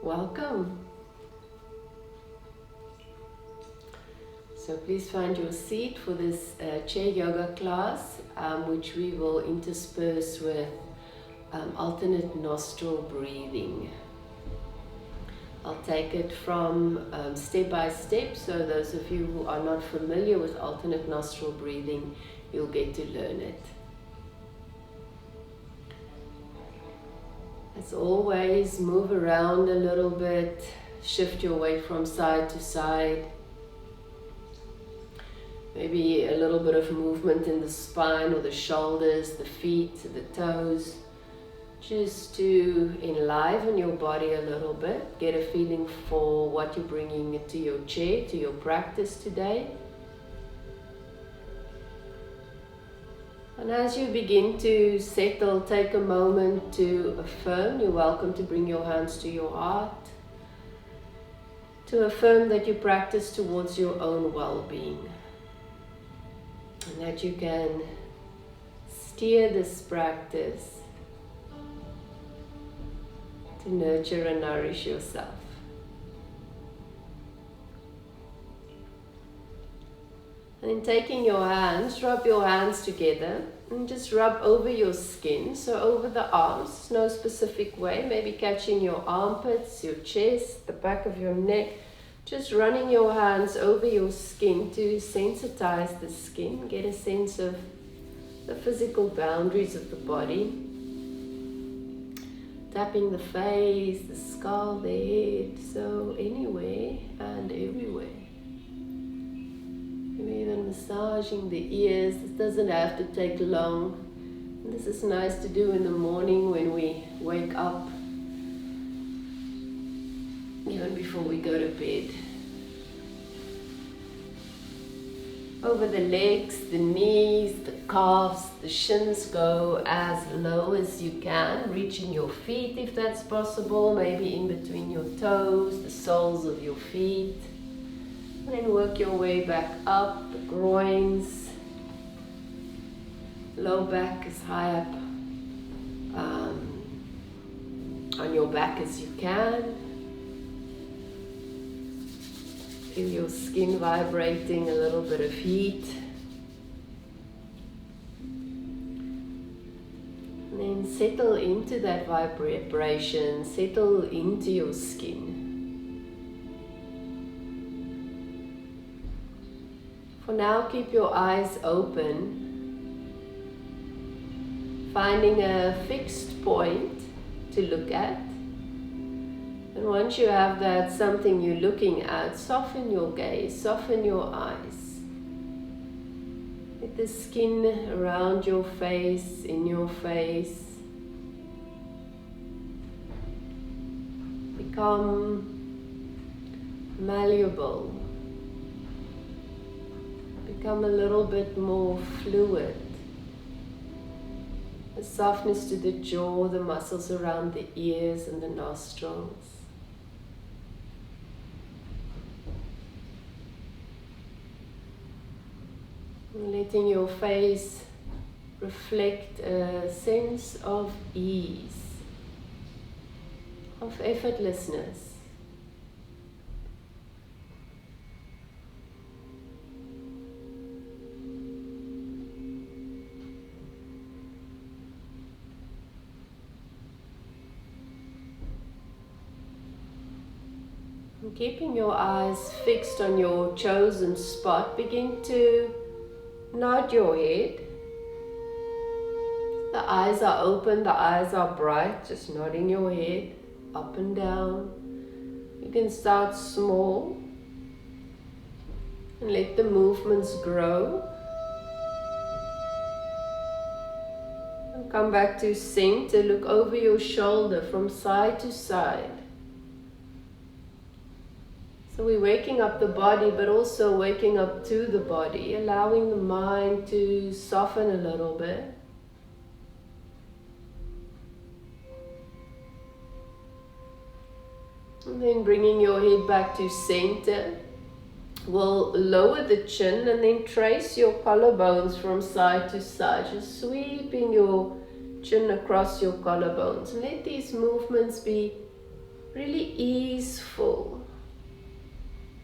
Welcome. So please find your seat for this chair yoga class, which we will intersperse with alternate nostril breathing. I'll take it from step by step, so those of you who are not familiar with alternate nostril breathing, you'll get to learn it. As always, move around a little bit, shift your weight from side to side. Maybe a little bit of movement in the spine or the shoulders, the feet, the toes, just to enliven your body a little bit, get a feeling for what you're bringing into your chair, to your practice today. And as you begin to settle, take a moment to affirm. You're welcome to bring your hands to your heart, to affirm that you practice towards your own well-being, and that you can steer this practice to nurture and nourish yourself. And in taking your hands, rub your hands together and just rub over your skin, so over the arms, no specific way, maybe catching your armpits, your chest, the back of your neck, just running your hands over your skin to sensitize the skin, get a sense of the physical boundaries of the body. Tapping the face, the skull, the head, so anywhere and everywhere. Maybe even massaging the ears. This doesn't have to take long. And this is nice to do in the morning when we wake up, even before we go to bed. Over the legs, the knees, the calves, the shins, go as low as you can, reaching your feet if that's possible, maybe in between your toes, the soles of your feet. And then work your way back up, the groins, low back as high up on your back as you can. Feel your skin vibrating, a little bit of heat. And then settle into that vibration, settle into your skin. For now, keep your eyes open, finding a fixed point to look at. And once you have that something you're looking at, soften your gaze, soften your eyes. Let the skin around your face, in your face, become malleable. Become a little bit more fluid. The softness to the jaw, the muscles around the ears and the nostrils. And letting your face reflect a sense of ease, of effortlessness. And keeping your eyes fixed on your chosen spot, begin to nod your head. The eyes are open, the eyes are bright, just nodding your head up and down. You can start small and let the movements grow. And come back to center, look over your shoulder from side to side. So we're waking up the body, but also waking up to the body, allowing the mind to soften a little bit. And then bringing your head back to center. We'll lower the chin and then trace your collarbones from side to side, just sweeping your chin across your collarbones. And let these movements be really easeful.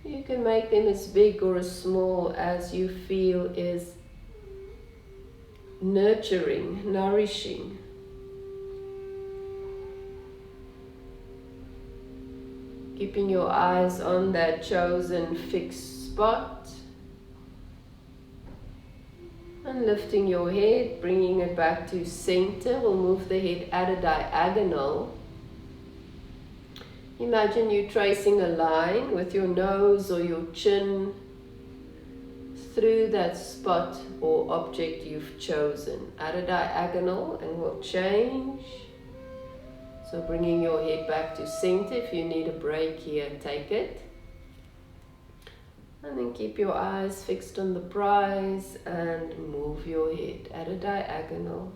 You can make them as big or as small as you feel is nurturing, nourishing. Keeping your eyes on that chosen fixed spot. And lifting your head, bringing it back to center. We'll move the head at a diagonal. Imagine you tracing a line with your nose or your chin through that spot or object you've chosen at a diagonal, and we'll change. So bringing your head back to center. If you need a break here, take it. And then keep your eyes fixed on the prize and move your head at a diagonal.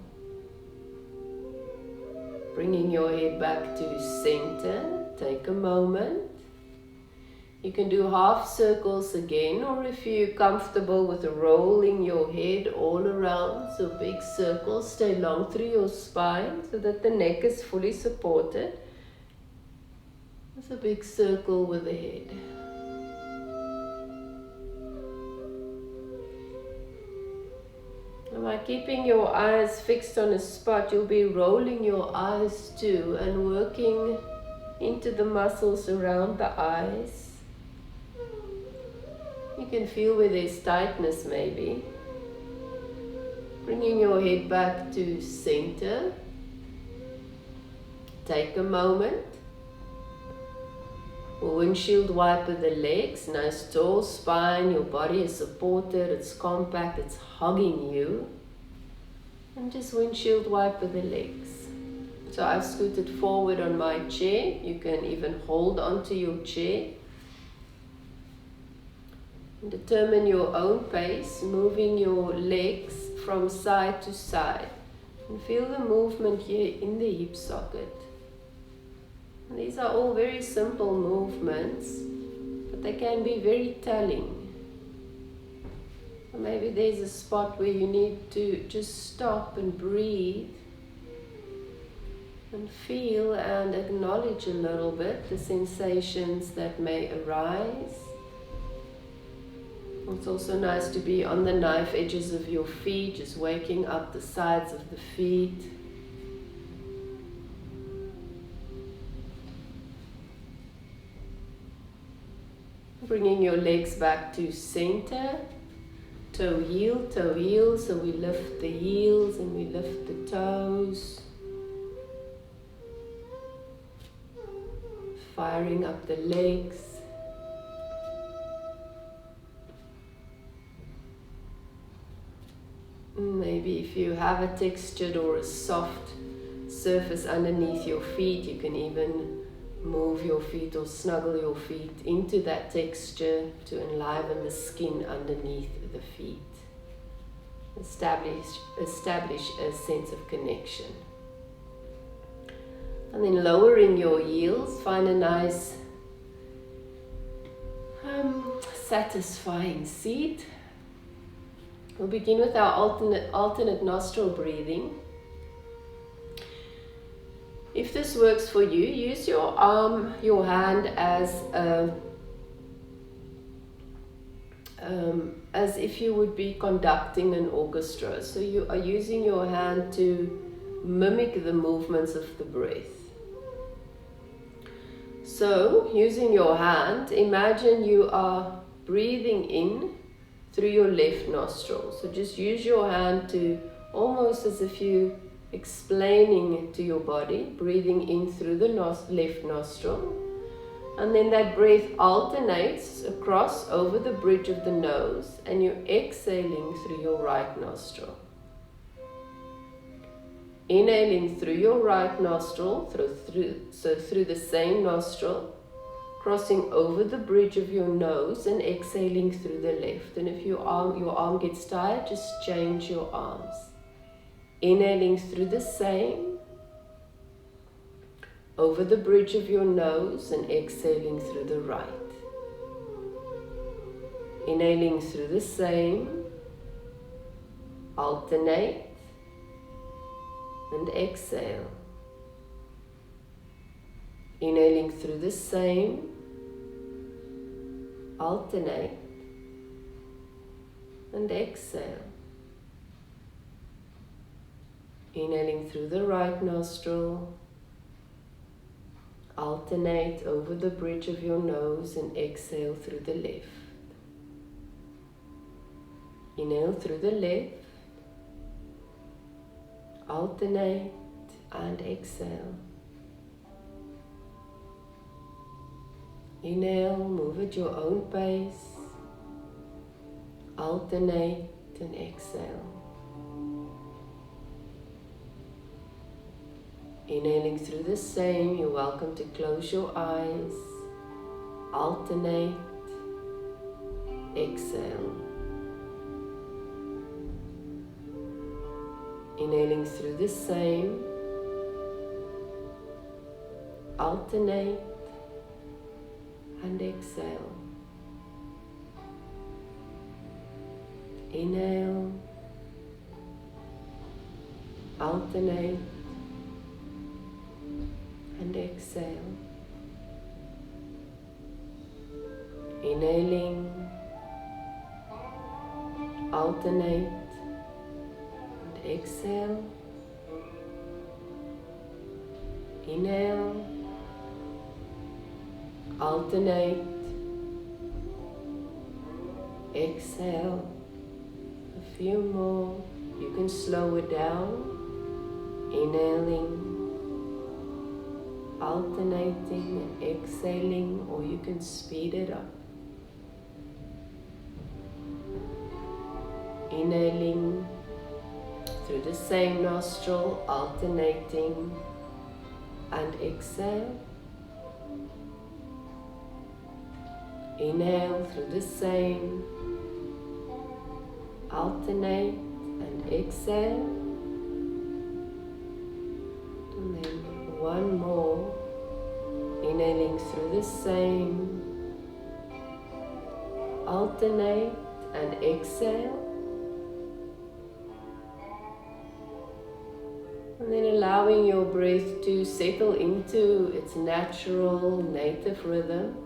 Bringing your head back to center. Take a moment. You can do half circles again, or if you're comfortable with rolling your head all around, so big circles, stay long through your spine so that the neck is fully supported. It's a big circle with the head. And by keeping your eyes fixed on a spot, you'll be rolling your eyes too and working into the muscles around the eyes. You can feel where there's tightness maybe. Bringing your head back to center. Take a moment. We'll windshield wiper the legs. Nice tall spine. Your body is supported. It's compact. It's hugging you. And just windshield wiper the legs. So I've scooted forward on my chair. You can even hold onto your chair. Determine your own pace, moving your legs from side to side. And feel the movement here in the hip socket. And these are all very simple movements, but they can be very telling. Or maybe there's a spot where you need to just stop and breathe and feel and acknowledge a little bit the sensations that may arise. It's also nice to be on the knife edges of your feet, just waking up the sides of the feet. Bringing your legs back to center, toe heel, so we lift the heels and we lift the toes. Firing up the legs. Maybe if you have a textured or a soft surface underneath your feet, you can even move your feet or snuggle your feet into that texture to enliven the skin underneath the feet. Establish a sense of connection. And then lowering your heels, find a nice satisfying seat. We'll begin with our alternate nostril breathing. If this works for you, use your arm, your hand as if you would be conducting an orchestra. So you are using your hand to mimic the movements of the breath. So, using your hand, imagine you are breathing in through your left nostril. So just use your hand to, almost as if you explaining to your body, breathing in through the left nostril. And then that breath alternates across over the bridge of the nose, and you're exhaling through your right nostril. Inhaling through your right nostril, through the same nostril, crossing over the bridge of your nose and exhaling through the left. And if your arm gets tired, just change your arms. Inhaling through the same, over the bridge of your nose and exhaling through the right. Inhaling through the same, alternate, and exhale. Inhaling through the same. Alternate. And exhale. Inhaling through the right nostril. Alternate over the bridge of your nose and exhale through the left. Inhale through the left. Alternate and exhale. Inhale, move at your own pace. Alternate and exhale. Inhaling through the same, you're welcome to close your eyes. Alternate, exhale. Inhaling through the same, alternate and exhale. Inhale, alternate and exhale. Inhaling, alternate and exhale. Inhale, alternate, exhale. A few more. You can slow it down. Inhaling, alternating and exhaling, or you can speed it up. Inhaling through the same nostril, alternating and exhale. Inhale through the same, alternate and exhale. And then one more. Inhaling through the same, alternate and exhale. And then allowing your breath to settle into its natural native rhythm.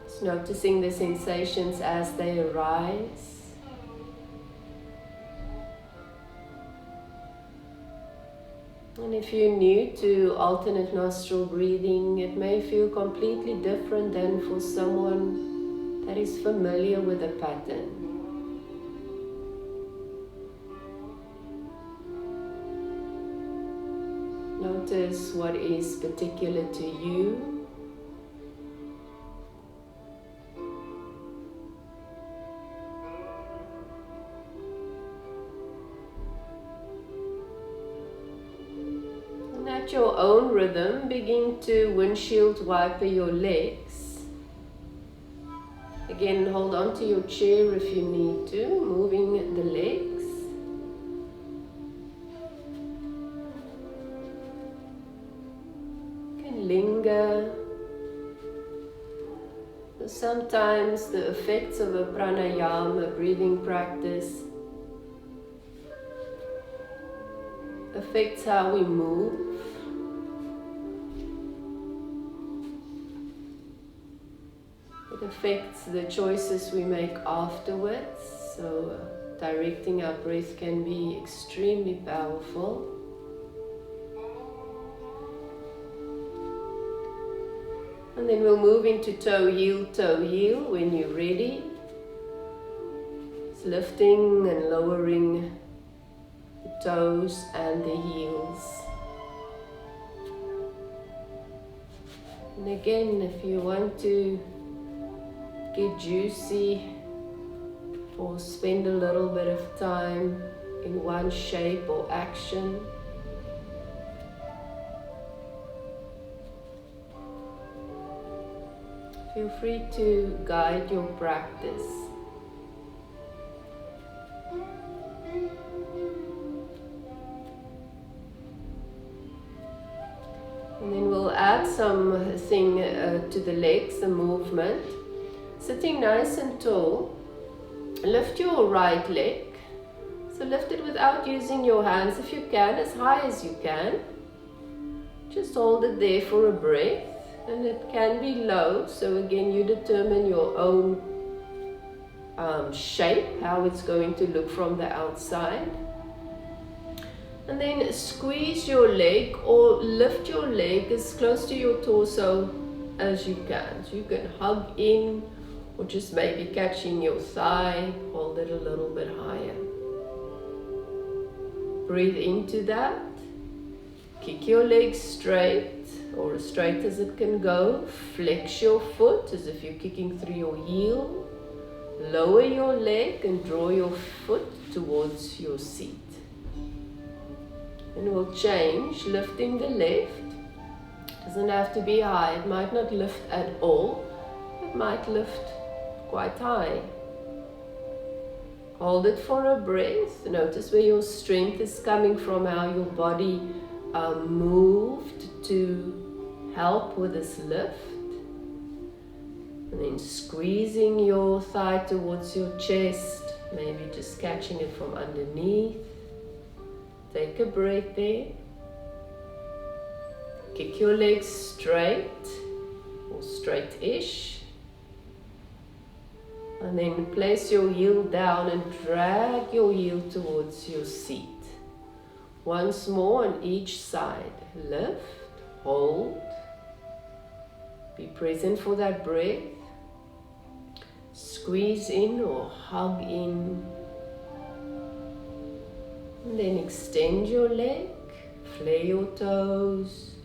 Just noticing the sensations as they arise. And if you're new to alternate nostril breathing, it may feel completely different than for someone that is familiar with the pattern. Notice what is particular to you. At your own rhythm, begin to windshield wiper your legs. Again, hold on to your chair if you need to, moving the legs. You can linger. Sometimes the effects of a pranayama, breathing practice, affects how we move. It affects the choices we make afterwards, so directing our breath can be extremely powerful. And then we'll move into toe heel when you're ready. It's lifting and lowering the toes and the heels. And again, if you want to get juicy or spend a little bit of time in one shape or action, feel free to guide your practice. And then we'll add something to the legs, the movement. Sitting nice and tall, lift your right leg. So lift it without using your hands if you can, as high as you can. Just hold it there for a breath, and it can be low, so again you determine your own shape, how it's going to look from the outside. And then squeeze your leg or lift your leg as close to your torso as you can. So you can hug in or just maybe catching your thigh, hold it a little bit higher. Breathe into that. Kick your legs straight or as straight as it can go. Flex your foot as if you're kicking through your heel. Lower your leg and draw your foot towards your seat. And we'll change, lifting the left. Doesn't have to be high. It might not lift at all. It might lift quite high. Hold it for a breath. Notice where your strength is coming from, how your body moved to help with this lift. And then squeezing your thigh towards your chest, maybe just catching it from underneath. Take a breath there. Kick your legs straight or straight-ish. And then place your heel down and drag your heel towards your seat. Once more on each side. Lift, hold. Be present for that breath. Squeeze in or hug in. And then extend your leg, flare your toes,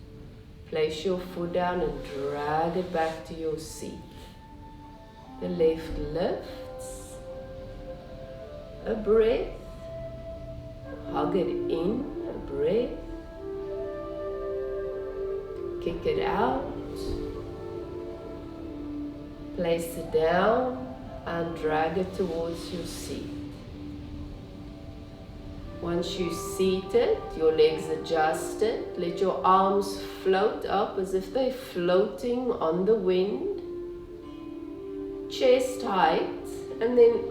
place your foot down and drag it back to your seat. The left lifts, a breath, hug it in, a breath, kick it out, place it down and drag it towards your seat. Once you're seated, your legs adjusted, let your arms float up as if they're floating on the wind. Chest height, and then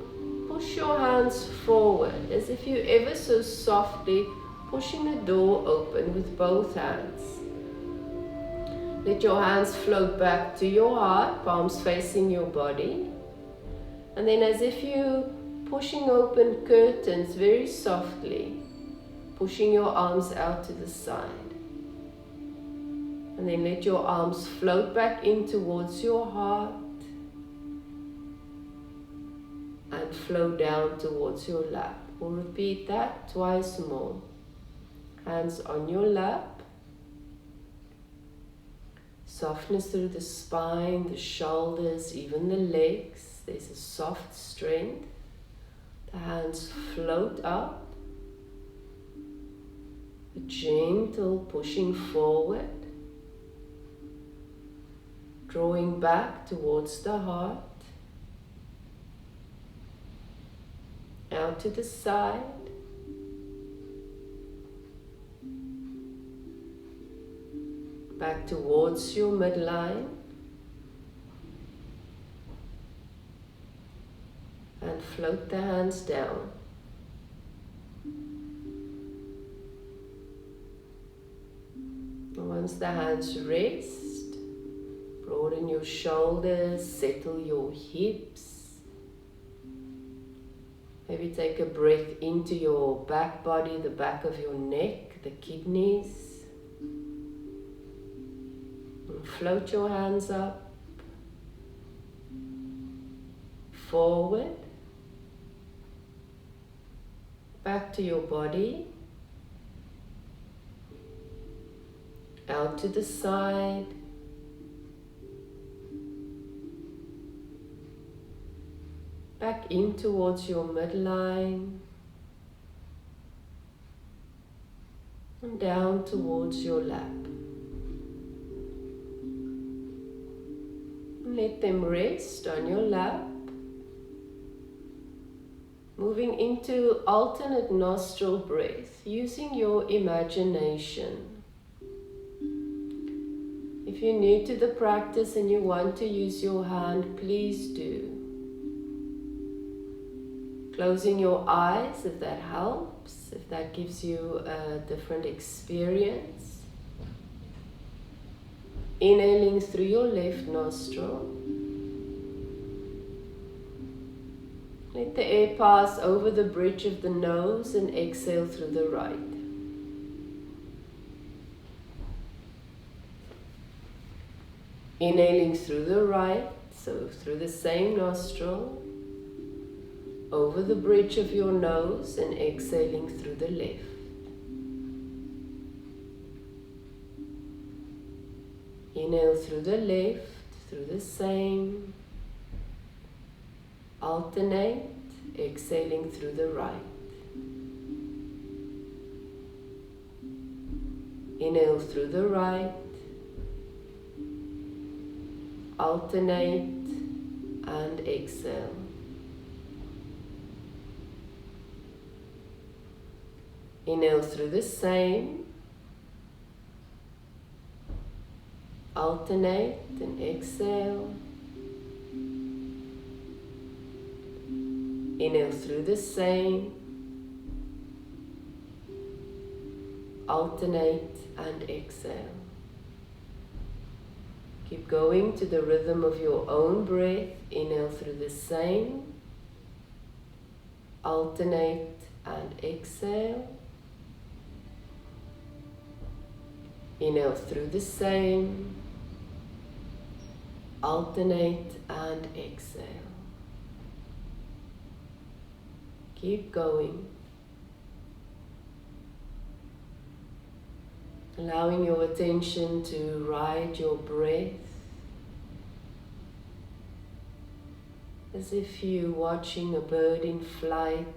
push your hands forward as if you ever so softly pushing the door open with both hands. Let your hands float back to your heart, palms facing your body. And then as if you pushing open curtains very softly, pushing your arms out to the side. And then let your arms float back in towards your heart and flow down towards your lap. We'll repeat that twice more. Hands on your lap. Softness through the spine, the shoulders, even the legs. There's a soft strength. The hands float up, a gentle pushing forward, drawing back towards the heart, out to the side, back towards your midline, and float the hands down. And once the hands rest, broaden your shoulders, settle your hips. Maybe take a breath into your back body, the back of your neck, the kidneys. And float your hands up, forward. Back to your body, out to the side, back in towards your midline, and down towards your lap. And let them rest on your lap. Moving into alternate nostril breath, using your imagination. If If you're new to the practice and you want to use your hand, please do. Closing your eyes if that helps, if that gives you a different experience. Inhaling through your left nostril. Let the air pass over the bridge of the nose and exhale through the right. Inhaling through the right, so through the same nostril, over the bridge of your nose and exhaling through the left. Inhale through the left, through the same. Alternate, exhaling through the right. Inhale through the right. Alternate and exhale. Inhale through the same. Alternate and exhale. Inhale through the same. Alternate and exhale. Keep going to the rhythm of your own breath. Inhale through the same. Alternate and exhale. Inhale through the same. Alternate and exhale. Keep going. Allowing your attention to ride your breath as if you're watching a bird in flight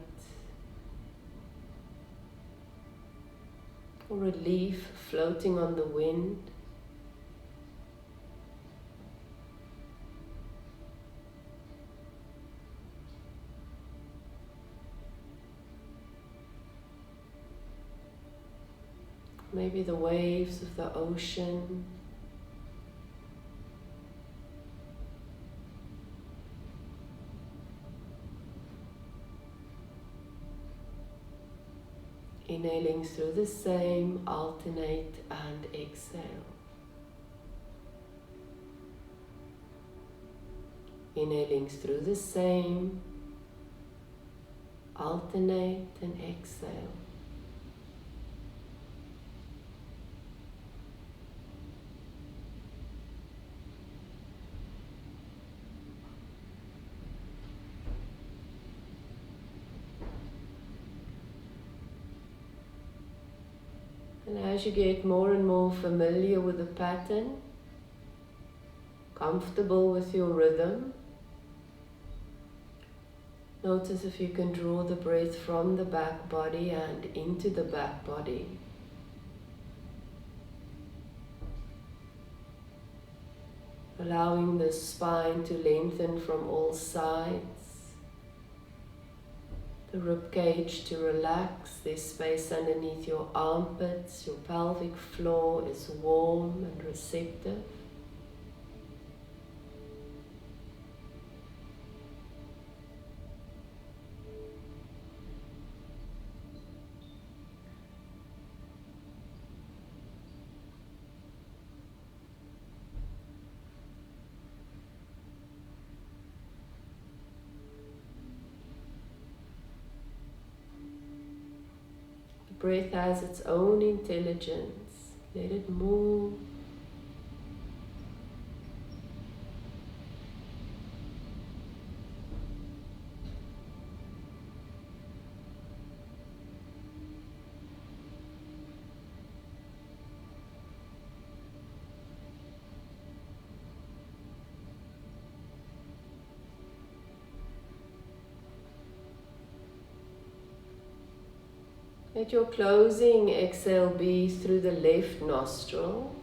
or a leaf floating on the wind. Maybe the waves of the ocean. Inhaling through the same, alternate and exhale. Inhaling through the same, alternate and exhale. And as you get more and more familiar with the pattern, comfortable with your rhythm, notice if you can draw the breath from the back body and into the back body. Allowing the spine to lengthen from all sides. The rib cage to relax, there's space underneath your armpits, your pelvic floor is warm and receptive. Breath has its own intelligence. Let it move. Let your closing exhale be through the left nostril.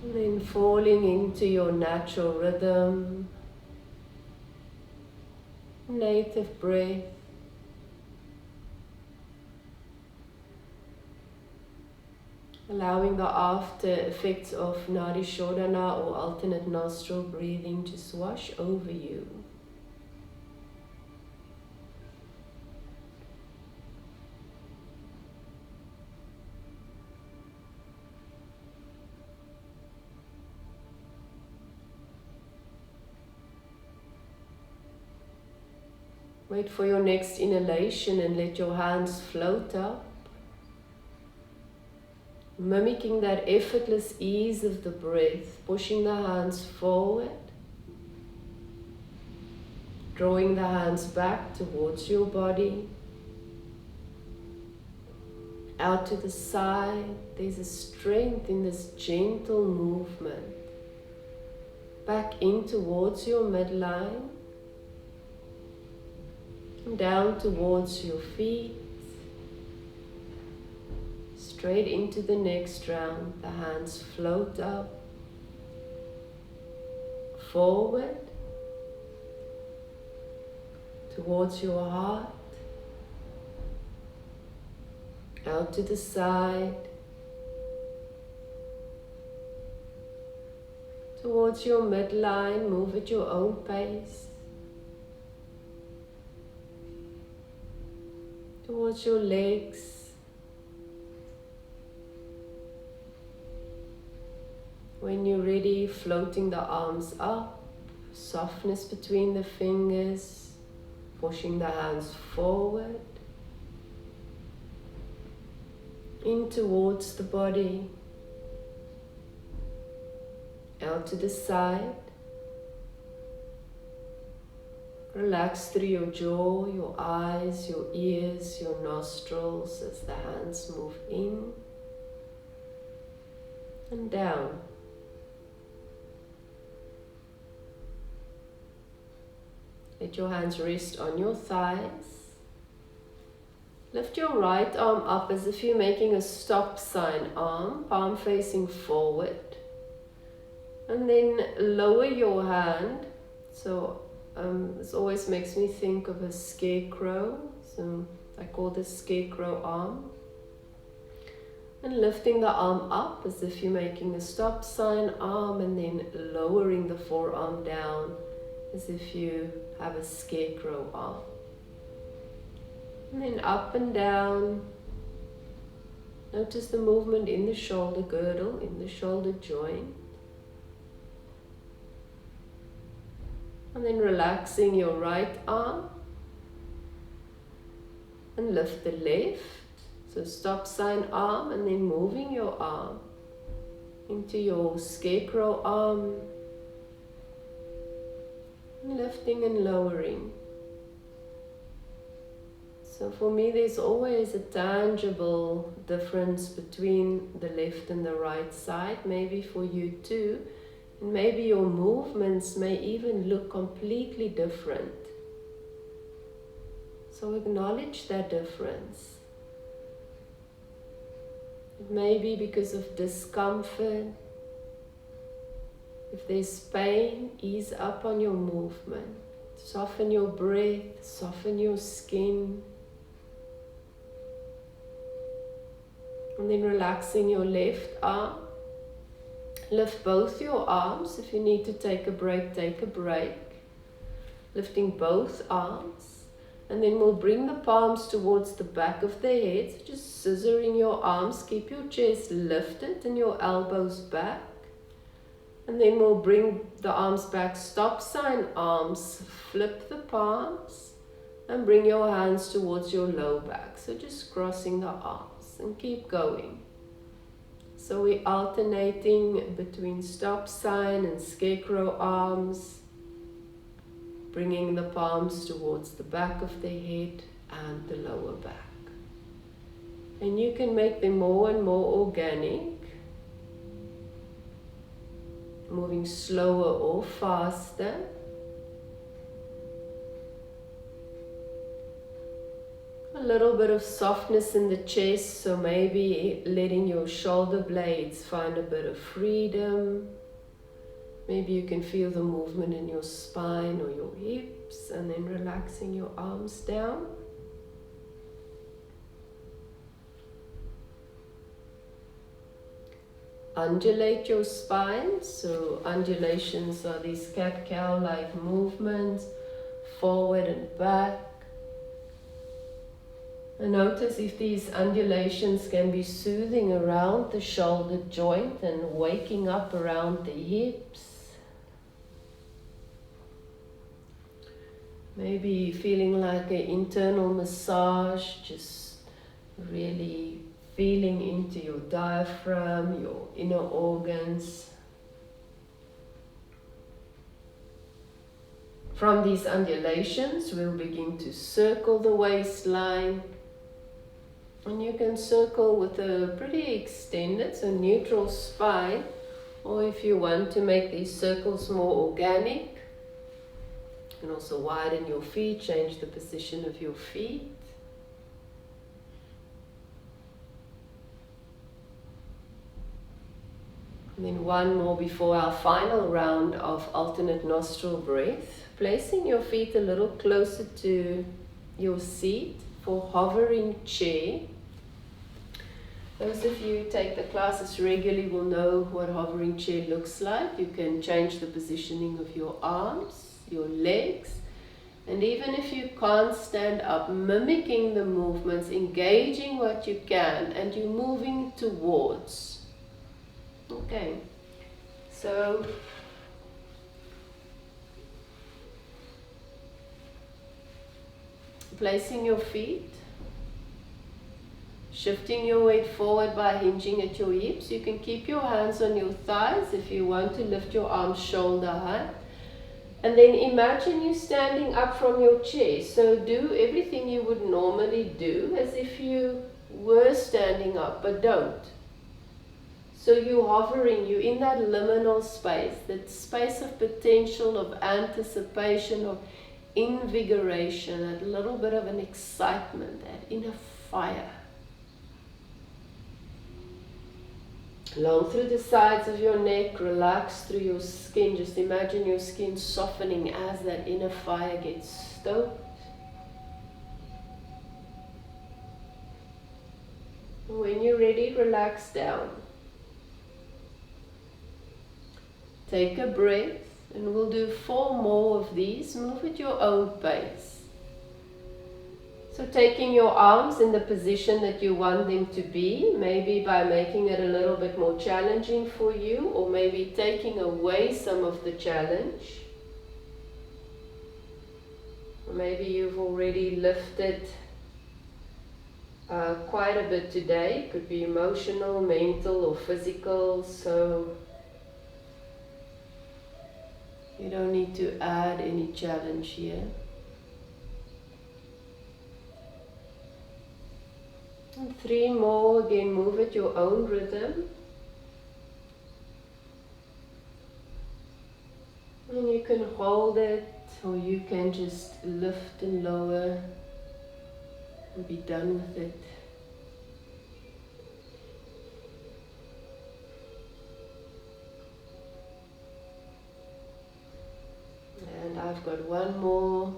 And then falling into your natural rhythm, native breath. Allowing the after effects of Nadi Shodhana or alternate nostril breathing to wash over you. Wait for your next inhalation and let your hands float up, mimicking that effortless ease of the breath, pushing the hands forward, drawing the hands back towards your body, out to the side. There's a strength in this gentle movement. Back in towards your midline, down towards your feet, straight into the next round. The hands float up, forward, towards your heart, out to the side, towards your midline. Move at your own pace, towards your legs, when you're ready, floating the arms up, softness between the fingers, pushing the hands forward, in towards the body, out to the side. Relax through your jaw, your eyes, your ears, your nostrils as the hands move in and down. Let your hands rest on your thighs. Lift your right arm up as if you're making a stop sign arm, palm facing forward. And then lower your hand. So this always makes me think of a scarecrow. So I call this scarecrow arm. And lifting the arm up as if you're making a stop sign arm, and then lowering the forearm down as if you have a scarecrow arm. And then up and down. Notice the movement in the shoulder girdle, in the shoulder joint. And then relaxing your right arm. And lift the left. So stop sign arm, and then moving your arm into your scarecrow arm. And lifting and lowering. So for me, there's always a tangible difference between the left and the right side, maybe for you too. And maybe your movements may even look completely different. So acknowledge that difference. It may be because of discomfort. If there's pain, ease up on your movement. Soften your breath, soften your skin. And then relaxing your left arm. Lift both your arms. If you need to take a break, take a break. Lifting both arms. And then we'll bring the palms towards the back of the head. So just scissoring your arms. Keep your chest lifted and your elbows back. And then we'll bring the arms back. Stop sign arms. Flip the palms. And bring your hands towards your low back. So just crossing the arms. And keep going. So we're alternating between stop sign and scarecrow arms, bringing the palms towards the back of the head and the lower back. And you can make them more and more organic, moving slower or faster. A little bit of softness in the chest, so maybe letting your shoulder blades find a bit of freedom. Maybe you can feel the movement in your spine or your hips, and then relaxing your arms down. undulate your spine. So undulations are these cat-cow-like movements, forward and back. And notice if these undulations can be soothing around the shoulder joint and waking up around the hips. Maybe feeling like an internal massage, just really feeling into your diaphragm, your inner organs. From these undulations, we'll begin to circle the waistline. And you can circle with a pretty extended, so neutral spine. Or if you want to make these circles more organic, you can also widen your feet, change the position of your feet. And then one more before our final round of alternate nostril breath. Placing your feet a little closer to your seat for hovering chair. Those of you who take the classes regularly will know what hovering chair looks like. You can change the positioning of your arms, your legs, and even if you can't stand up, mimicking the movements, engaging what you can, and you're moving towards. Okay, so placing your feet, shifting your weight forward by hinging at your hips. You can keep your hands on your thighs if you want to lift your arms shoulder height. And then imagine you standing up from your chair. So do everything you would normally do as if you were standing up, but don't. So you're hovering, you're in that liminal space, that space of potential, of anticipation, of invigoration, that little bit of an excitement, that inner fire. Long through the sides of your neck, relax through your skin. Just imagine your skin softening as that inner fire gets stoked. When you're ready, relax down. Take a breath, and we'll do 4 more of these. Move at your own pace. So taking your arms in the position that you want them to be, maybe by making it a little bit more challenging for you, or maybe taking away some of the challenge. Or maybe you've already lifted quite a bit today. It could be emotional, mental, or physical, so you don't need to add any challenge here. And 3 more, again, move at your own rhythm. And you can hold it, or you can just lift and lower and be done with it. And I've got 1 more.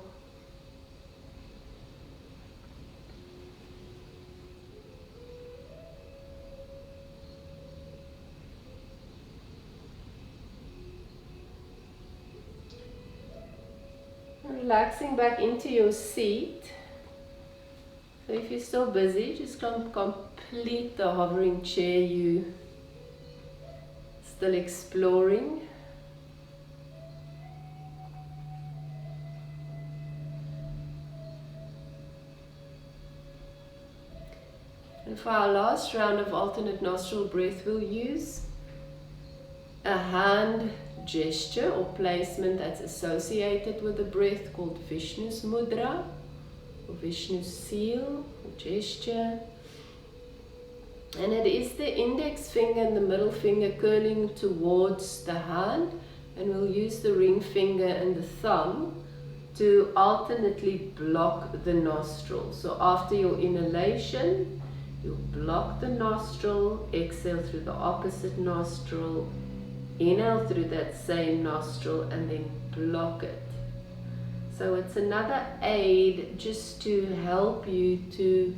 Relaxing back into your seat. So if you're still busy, just complete the hovering chair you still exploring. And for our last round of alternate nostril breath, we'll use a hand gesture or placement that's associated with the breath called Vishnu's Mudra or Vishnu's seal or gesture. And it is the index finger and the middle finger curling towards the hand, and we'll use the ring finger and the thumb to alternately block the nostril. So after your inhalation, you block the nostril, exhale through the opposite nostril, inhale through that same nostril, and then block it. So it's another aid just to help you to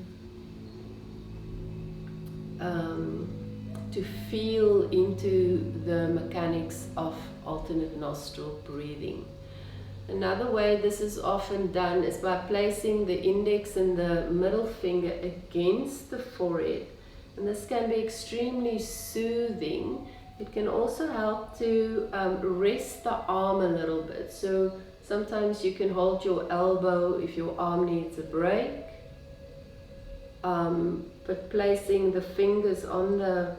to feel into the mechanics of alternate nostril breathing. Another way this is often done is by placing the index and the middle finger against the forehead. And this can be extremely soothing. It can also help to rest the arm a little bit. So sometimes you can hold your elbow if your arm needs a break. But placing the fingers on the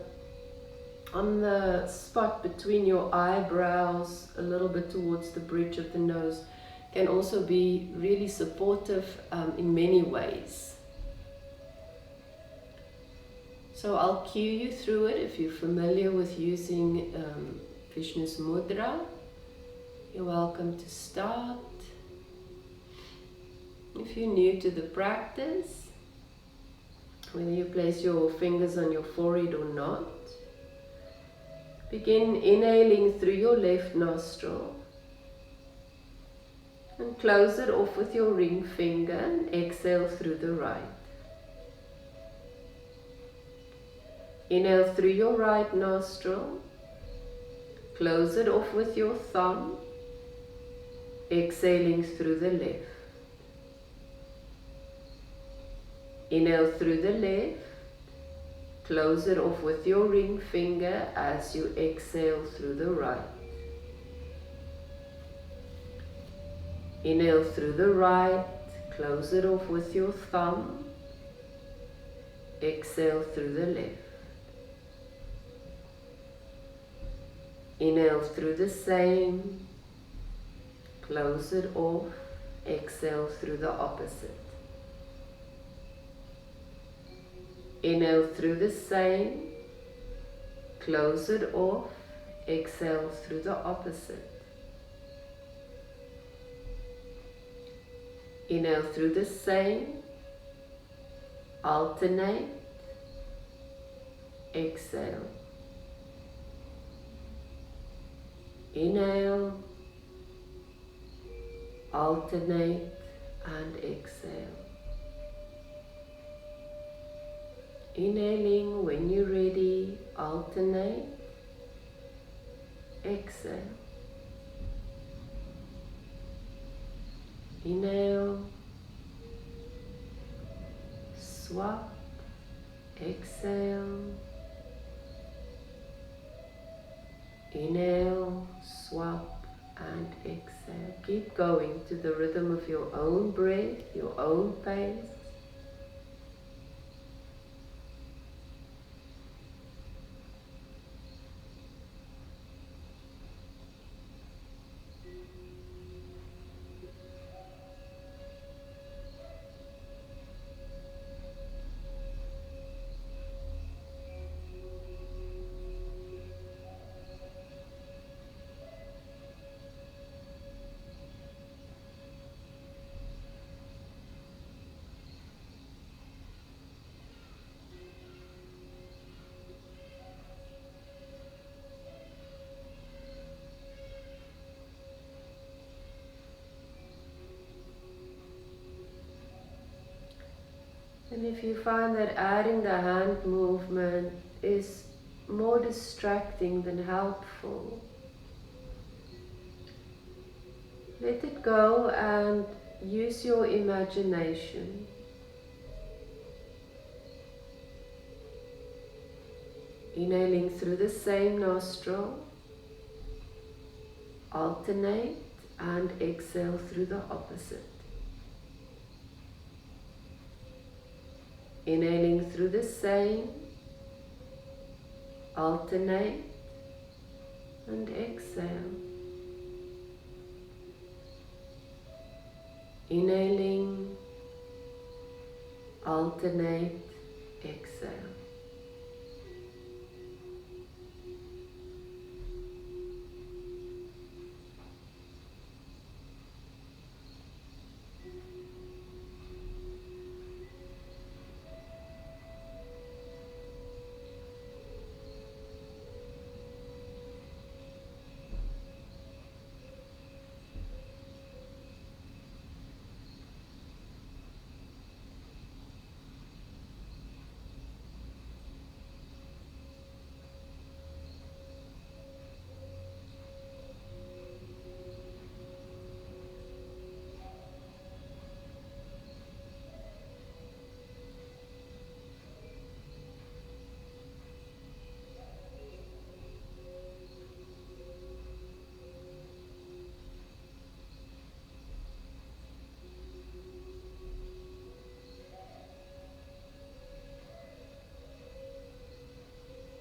spot between your eyebrows, a little bit towards the bridge of the nose, can also be really supportive in many ways. So I'll cue you through it. If you're familiar with using Vishnu's Mudra, you're welcome to start. If you're new to the practice, whether you place your fingers on your forehead or not, begin inhaling through your left nostril and close it off with your ring finger and exhale through the right. Inhale through your right nostril, close it off with your thumb, exhaling through the left. Inhale through the left, close it off with your ring finger as you exhale through the right. Inhale through the right, close it off with your thumb, exhale through the left. Inhale through the same, close it off, exhale through the opposite. Inhale through the same, close it off, exhale through the opposite. Inhale through the same, alternate, exhale. Inhale, alternate and exhale. Inhaling when you're ready, alternate, exhale. Inhale, swap, exhale. Inhale, swap and exhale. Keep going to the rhythm of your own breath, your own pace. And if you find that adding the hand movement is more distracting than helpful, let it go and use your imagination. Inhaling through the same nostril, alternate and exhale through the opposite. Inhaling through the same, alternate and exhale. Inhaling, alternate, exhale.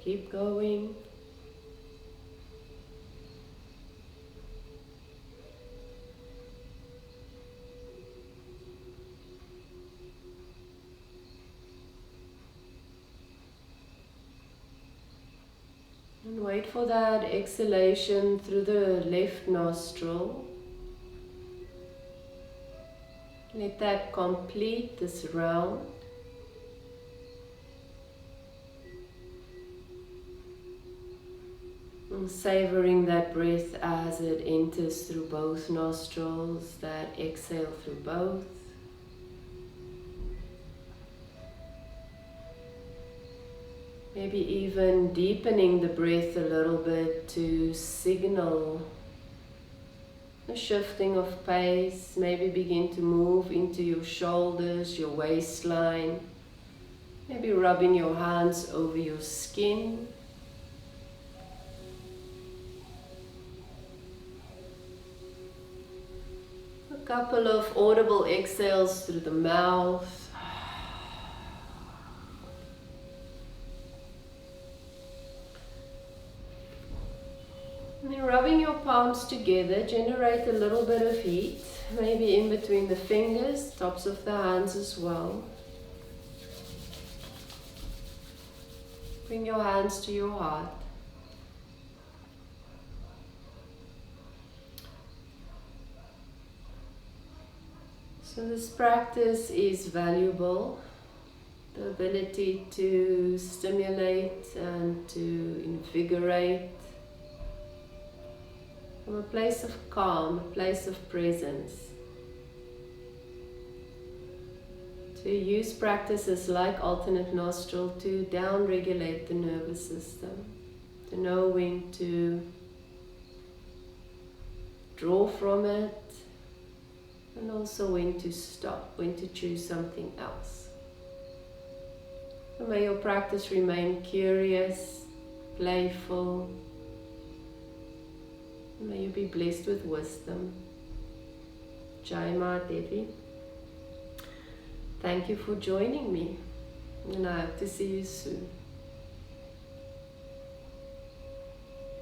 Keep going. And wait for that exhalation through the left nostril. Let that complete this round. And savoring that breath as it enters through both nostrils, that exhale through both. Maybe even deepening the breath a little bit to signal a shifting of pace. Maybe begin to move into your shoulders, your waistline. Maybe rubbing your hands over your skin. A couple of audible exhales through the mouth. And then rubbing your palms together, generate a little bit of heat, maybe in between the fingers, tops of the hands as well. Bring your hands to your heart. So this practice is valuable. The ability to stimulate and to invigorate from a place of calm, a place of presence. To use practices like alternate nostril to down-regulate the nervous system. To know when to draw from it, and also when to stop, when to choose something else. So may your practice remain curious, playful. May you be blessed with wisdom. Jai Ma Devi. Thank you for joining me, and I hope to see you soon.